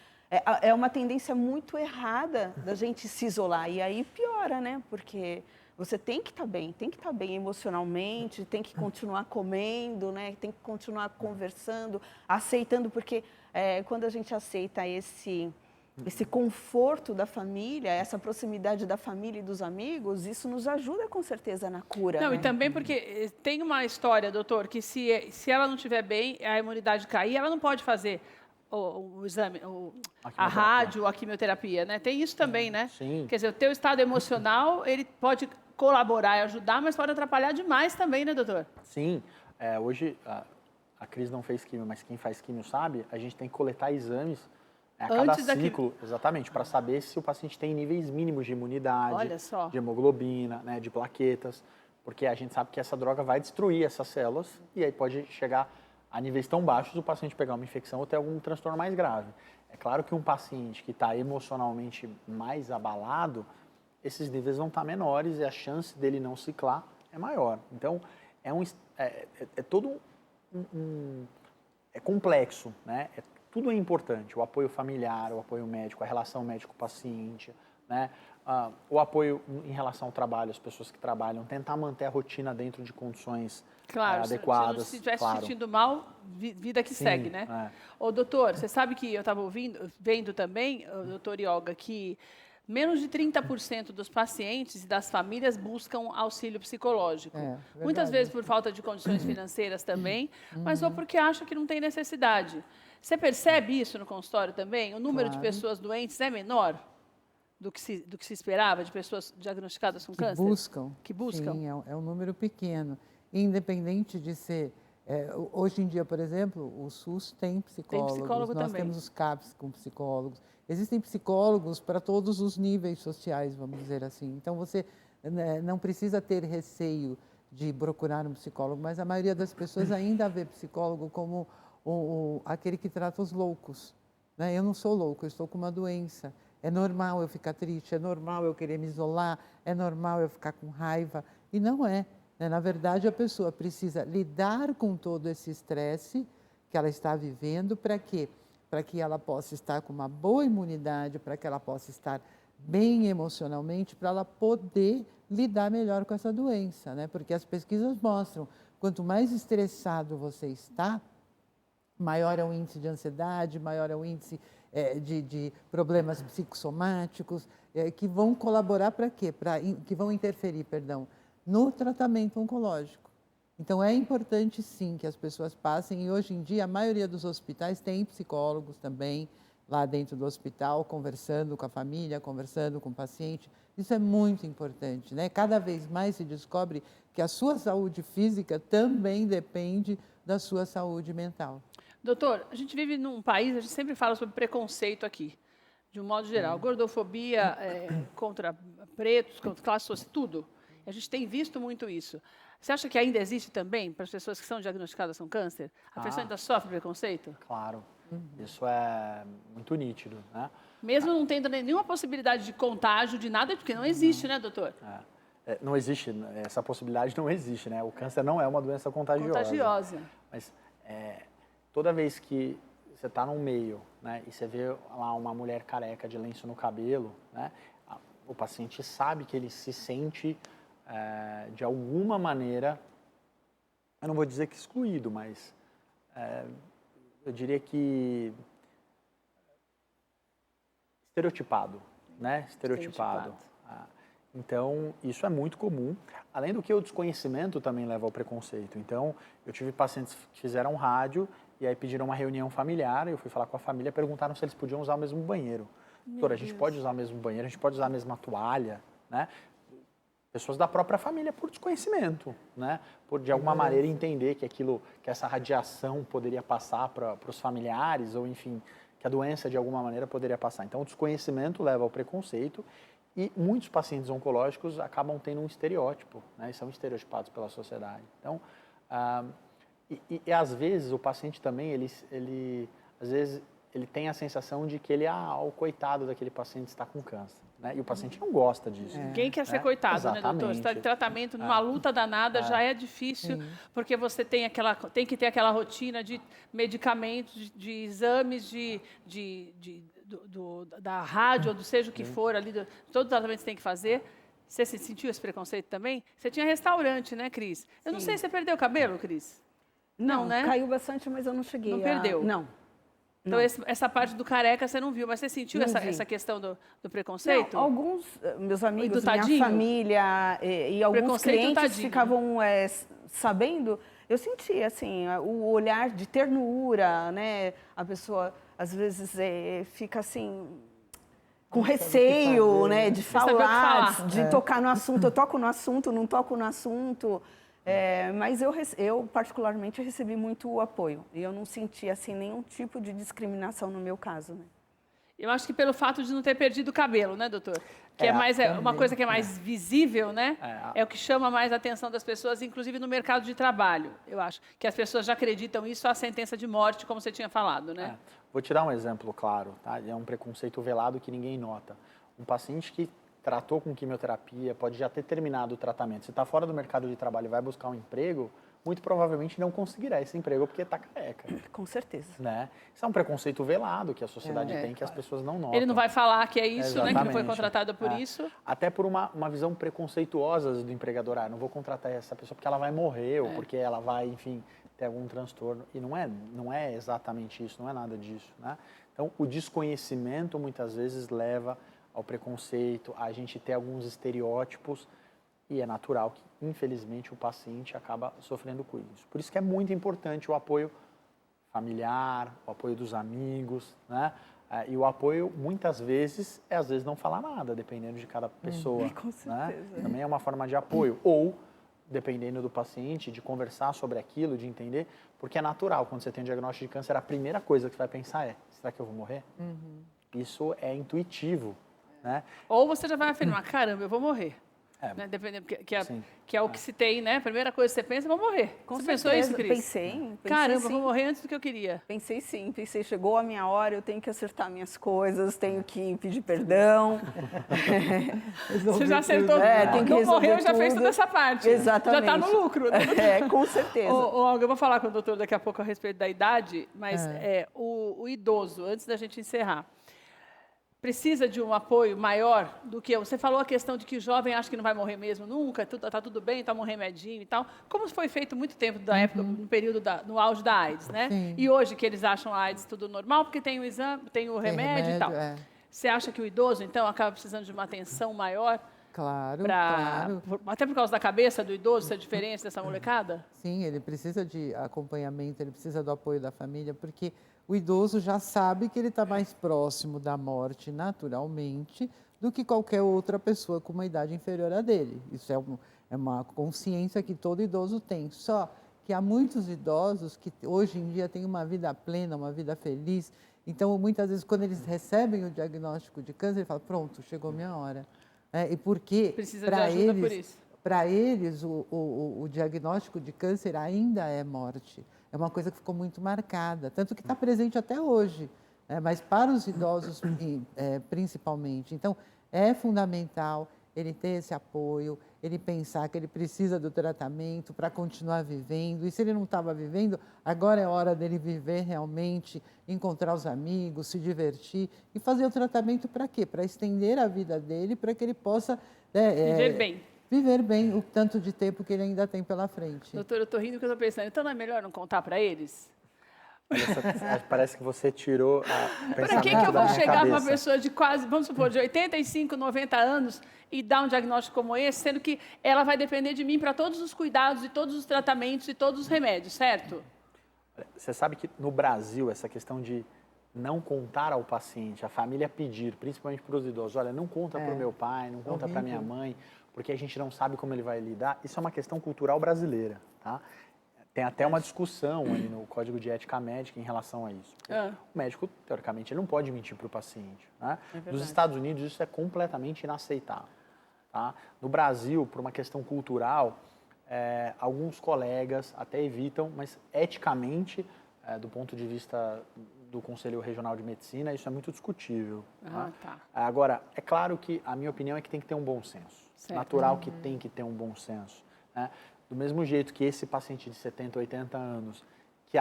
é uma tendência muito errada da gente se isolar. E aí piora, né? Porque você tem que estar bem emocionalmente, tem que continuar comendo, né? Tem que continuar conversando, aceitando, porque quando a gente aceita esse conforto da família, essa proximidade da família e dos amigos, isso nos ajuda com certeza na cura. Não, né? e também porque tem uma história, doutor, que se ela não estiver bem, a imunidade cair, ela não pode fazer o exame, a rádio, a quimioterapia, né? Tem isso também, né? Sim. Quer dizer, o teu estado emocional, ele pode colaborar e ajudar, mas pode atrapalhar demais também, né, doutor? Sim. Hoje, a Cris não fez químio, mas quem faz químio sabe, a gente tem que coletar exames a cada Antes da ciclo, exatamente, para saber se o paciente tem níveis mínimos de imunidade, Olha só. de hemoglobina, né, de plaquetas, porque a gente sabe que essa droga vai destruir essas células e aí pode chegar a níveis tão baixos o paciente pegar uma infecção ou ter algum transtorno mais grave. É claro que um paciente que está emocionalmente mais abalado, esses níveis vão estar menores e a chance dele não ciclar é maior. Então, é todo é complexo, né? Tudo é importante, o apoio familiar, o apoio médico, a relação médico-paciente, né? O apoio em relação ao trabalho, as pessoas que trabalham, tentar manter a rotina dentro de condições adequadas. Se estivesse se sentindo mal, vida que segue, né? Ô, doutor, você sabe que eu estava vendo também, doutor Yoga, que menos de 30% dos pacientes e das famílias buscam auxílio psicológico. Muitas vezes por falta de condições financeiras também, mas ou porque acham que não tem necessidade. Você percebe isso no consultório também? O número de pessoas doentes é menor do que se esperava, de pessoas diagnosticadas com câncer? Que buscam. Sim, é um número pequeno. Independente de ser... hoje em dia, por exemplo, o SUS tem psicólogos. Tem psicólogo nós também. Temos os CAPs com psicólogos. Existem psicólogos para todos os níveis sociais, vamos dizer assim. Então, você não precisa ter receio de procurar um psicólogo, mas a maioria das pessoas ainda vê psicólogo como aquele que trata os loucos. Né? Eu não sou louco, eu estou com uma doença. É normal eu ficar triste, é normal eu querer me isolar, é normal eu ficar com raiva. E não é. Né? Na verdade, a pessoa precisa lidar com todo esse estresse que ela está vivendo. Para quê? Para que ela possa estar com uma boa imunidade, para que ela possa estar bem emocionalmente, para ela poder lidar melhor com essa doença. Né? Porque as pesquisas mostram, quanto mais estressado você está, maior é o índice de ansiedade, maior é o índice de problemas psicossomáticos, que vão colaborar para quê? Que vão interferir, no tratamento oncológico. Então, é importante, sim, que as pessoas passem, e hoje em dia a maioria dos hospitais tem psicólogos também, lá dentro do hospital, conversando com a família, conversando com o paciente. Isso é muito importante, né? Cada vez mais se descobre que a sua saúde física também depende da sua saúde mental. Doutor, a gente vive num país, a gente sempre fala sobre preconceito aqui, de um modo geral. Gordofobia contra pretos, contra classe social, tudo. A gente tem visto muito isso. Você acha que ainda existe também para as pessoas que são diagnosticadas com câncer? A pessoa ainda sofre preconceito? Claro, isso é muito nítido, né? Mesmo não tendo nenhuma possibilidade de contágio, de nada, porque não existe, né, doutor? Não existe, essa possibilidade não existe, né? O câncer não é uma doença contagiosa. Mas toda vez que você está num meio, né, e você vê lá uma mulher careca de lenço no cabelo, né, o paciente sabe que ele se sente, de alguma maneira, eu não vou dizer que excluído, mas eu diria que estereotipado, né? Estereotipado. Então, isso é muito comum, além do que o desconhecimento também leva ao preconceito. Então, eu tive pacientes que fizeram rádio e aí pediram uma reunião familiar, eu fui falar com a família, perguntaram se eles podiam usar o mesmo banheiro. Doutora, a gente pode usar o mesmo banheiro, a gente pode usar a mesma toalha, né? pessoas da própria família por desconhecimento, né? Por de alguma maneira entender que essa radiação poderia passar para os familiares ou enfim, que a doença de alguma maneira poderia passar. Então o desconhecimento leva ao preconceito e muitos pacientes oncológicos acabam tendo um estereótipo, né? E são estereotipados pela sociedade. Então, e às vezes o paciente também às vezes ele tem a sensação de que o coitado daquele paciente está com câncer, né? E o paciente não gosta disso. Ninguém quer ser coitado, Exatamente. né, doutor? Você está em tratamento, numa luta danada, já é difícil, porque você tem que ter aquela rotina de medicamentos, de exames, da rádio, ou do seja o que for ali, todos os tratamentos que você tem que fazer. Você sentiu esse preconceito também? Você tinha restaurante, né, Cris? Eu não sei, você perdeu o cabelo, Cris? Não, né? Caiu bastante, mas eu não cheguei Não perdeu? Não. Então, essa parte do careca você não viu, mas você sentiu essa questão do preconceito? Não, alguns meus amigos, do tadinho? minha família e alguns clientes ficavam sabendo, eu sentia assim, o olhar de ternura, né? A pessoa às vezes fica assim com receio, né, de falar, de tocar no assunto. Eu toco no assunto, não toco no assunto. Mas eu particularmente recebi muito apoio e eu não senti assim nenhum tipo de discriminação no meu caso, né? Eu acho que pelo fato de não ter perdido o cabelo, né, doutor? Que uma coisa que é mais visível, né? É o que chama mais a atenção das pessoas, inclusive no mercado de trabalho. Eu acho que as pessoas já acreditam isso à sentença de morte, como você tinha falado, né? Vou te dar um exemplo claro, tá? É um preconceito velado que ninguém nota. Um paciente que tratou com quimioterapia, pode já ter terminado o tratamento. Se está fora do mercado de trabalho e vai buscar um emprego, muito provavelmente não conseguirá esse emprego porque está careca. Com certeza. Né? Isso é um preconceito velado que a sociedade tem, que as pessoas não notam. Ele não vai falar que é isso, né? Que não foi Exatamente. contratado por isso. Até por uma visão preconceituosa do empregador. Não vou contratar essa pessoa porque ela vai morrer ou porque ela vai, enfim, ter algum transtorno. E não é exatamente isso, não é nada disso. Né? Então, o desconhecimento muitas vezes leva ao preconceito, a gente ter alguns estereótipos e é natural que, infelizmente, o paciente acaba sofrendo com isso. Por isso que é muito importante o apoio familiar, o apoio dos amigos, né? E o apoio, muitas vezes, às vezes não falar nada, dependendo de cada pessoa. Com certeza. Né? Também é uma forma de apoio. Ou, dependendo do paciente, de conversar sobre aquilo, de entender, porque é natural, quando você tem um diagnóstico de câncer, a primeira coisa que você vai pensar é, será que eu vou morrer? Isso é intuitivo. Né? Ou você já vai afirmar, caramba, eu vou morrer. Né? Dependendo, que é o que se tem, né? A primeira coisa que você pensa, eu vou morrer. Com você certeza. Pensou isso, Cris? Pensei caramba, sim. Eu vou morrer antes do que eu queria. Pensei sim, chegou a minha hora, eu tenho que acertar minhas coisas, tenho que pedir perdão. Você já acertou tem que não morreu, já tudo. fez toda essa parte. Exatamente. Já está no lucro. Né? Com certeza. Olga, eu vou falar com o doutor daqui a pouco a respeito da idade, mas o idoso, antes da gente encerrar, precisa de um apoio maior do que você falou a questão de que o jovem acha que não vai morrer mesmo nunca, está tudo bem, toma um remedinho e tal. Como foi feito muito tempo da época, no período no auge da AIDS, né? Sim. E hoje que eles acham a AIDS tudo normal, porque tem o exame, tem o remédio e tal. Você acha que o idoso, então, acaba precisando de uma atenção maior? Claro. Até por causa da cabeça do idoso, essa diferença dessa molecada? Sim, ele precisa de acompanhamento, ele precisa do apoio da família, porque o idoso já sabe que ele está mais próximo da morte naturalmente do que qualquer outra pessoa com uma idade inferior à dele. Isso é uma consciência que todo idoso tem. Só que há muitos idosos que hoje em dia têm uma vida plena, uma vida feliz. Então, muitas vezes, quando eles recebem o diagnóstico de câncer, eles falam, pronto, chegou minha hora. E porque, para eles, o diagnóstico de câncer ainda é morte. É uma coisa que ficou muito marcada, tanto que está presente até hoje, mas para os idosos principalmente. Então, é fundamental ele ter esse apoio, ele pensar que ele precisa do tratamento para continuar vivendo. E se ele não estava vivendo, agora é hora dele viver realmente, encontrar os amigos, se divertir e fazer o tratamento para quê? Para estender a vida dele, para que ele possa viver bem. Viver bem o tanto de tempo que ele ainda tem pela frente. Doutor, eu estou rindo porque eu estou pensando, então não é melhor não contar para eles? Parece que você tirou a Para que eu vou chegar para uma pessoa de quase, vamos supor, de 85, 90 anos e dar um diagnóstico como esse, sendo que ela vai depender de mim para todos os cuidados e todos os tratamentos e todos os remédios, certo? Você sabe que no Brasil, essa questão de não contar ao paciente, a família pedir, principalmente para os idosos, olha, não conta para o meu pai, não conta para minha mãe, porque a gente não sabe como ele vai lidar, isso é uma questão cultural brasileira, tá? Tem até uma discussão ali no Código de Ética Médica em relação a isso. O médico, teoricamente, ele não pode mentir para o paciente. Né? Nos Estados Unidos, isso é completamente inaceitável. Tá? No Brasil, por uma questão cultural, alguns colegas até evitam, mas eticamente, do ponto de vista do Conselho Regional de Medicina, isso é muito discutível. Tá? Agora, é claro que a minha opinião é que tem que ter um bom senso. Certo. Natural que tem que ter um bom senso. Né? Do mesmo jeito que esse paciente de 70, 80 anos, que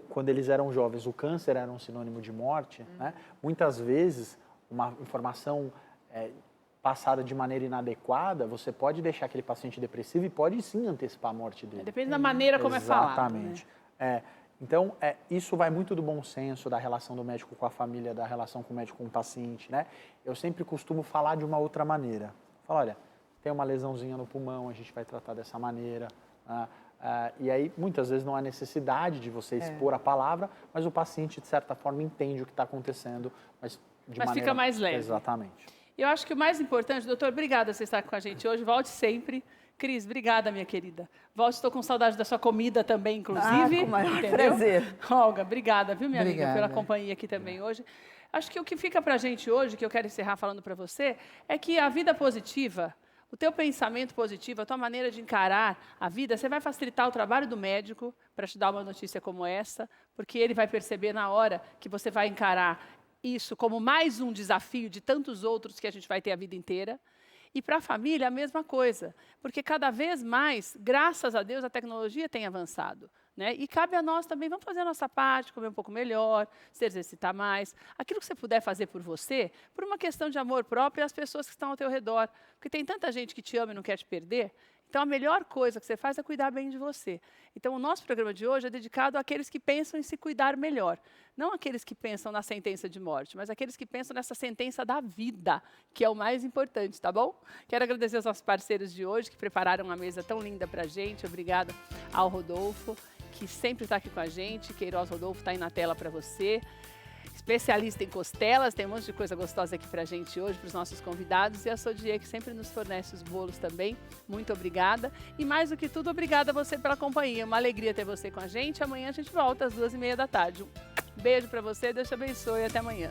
quando eles eram jovens, o câncer era um sinônimo de morte, né? Muitas vezes, uma informação passada de maneira inadequada, você pode deixar aquele paciente depressivo e pode sim antecipar a morte dele. Depende da maneira como é falado. Exatamente. Né? Então, isso vai muito do bom senso, da relação do médico com a família, da relação com o médico com o paciente. Né? Eu sempre costumo falar de uma outra maneira. Falar, olha, tem uma lesãozinha no pulmão, a gente vai tratar dessa maneira. E aí, muitas vezes, não há necessidade de você expor a palavra, mas o paciente, de certa forma, entende o que está acontecendo, mas de maneira... fica mais leve. Exatamente. Eu acho que o mais importante, doutor, obrigada por você estar com a gente hoje, volte sempre. Cris, obrigada, minha querida. Volte, estou com saudade da sua comida também, inclusive. Com o maior prazer. Olga, obrigada, viu, minha Obrigada. amiga, pela companhia aqui também hoje. Acho que o que fica para a gente hoje, que eu quero encerrar falando para você, é que a vida positiva... O teu pensamento positivo, a tua maneira de encarar a vida, você vai facilitar o trabalho do médico para te dar uma notícia como essa, porque ele vai perceber na hora que você vai encarar isso como mais um desafio de tantos outros que a gente vai ter a vida inteira. E para a família, a mesma coisa, porque cada vez mais, graças a Deus, a tecnologia tem avançado. Né? E cabe a nós também, vamos fazer a nossa parte, comer um pouco melhor, se exercitar mais. Aquilo que você puder fazer por você, por uma questão de amor próprio e as pessoas que estão ao teu redor. Porque tem tanta gente que te ama e não quer te perder. Então, a melhor coisa que você faz é cuidar bem de você. Então, o nosso programa de hoje é dedicado àqueles que pensam em se cuidar melhor. Não aqueles que pensam na sentença de morte, mas aqueles que pensam nessa sentença da vida, que é o mais importante, tá bom? Quero agradecer aos nossos parceiros de hoje, que prepararam uma mesa tão linda pra gente. Obrigada ao Rodolfo, que sempre está aqui com a gente. Queiroz Rodolfo está aí na tela para você. Especialista em costelas, tem um monte de coisa gostosa aqui para a gente hoje, para os nossos convidados. E a Sodier, que sempre nos fornece os bolos também. Muito obrigada. E mais do que tudo, obrigada a você pela companhia. Uma alegria ter você com a gente. Amanhã a gente volta às 2h30 da tarde. Um beijo para você, Deus te abençoe e até amanhã.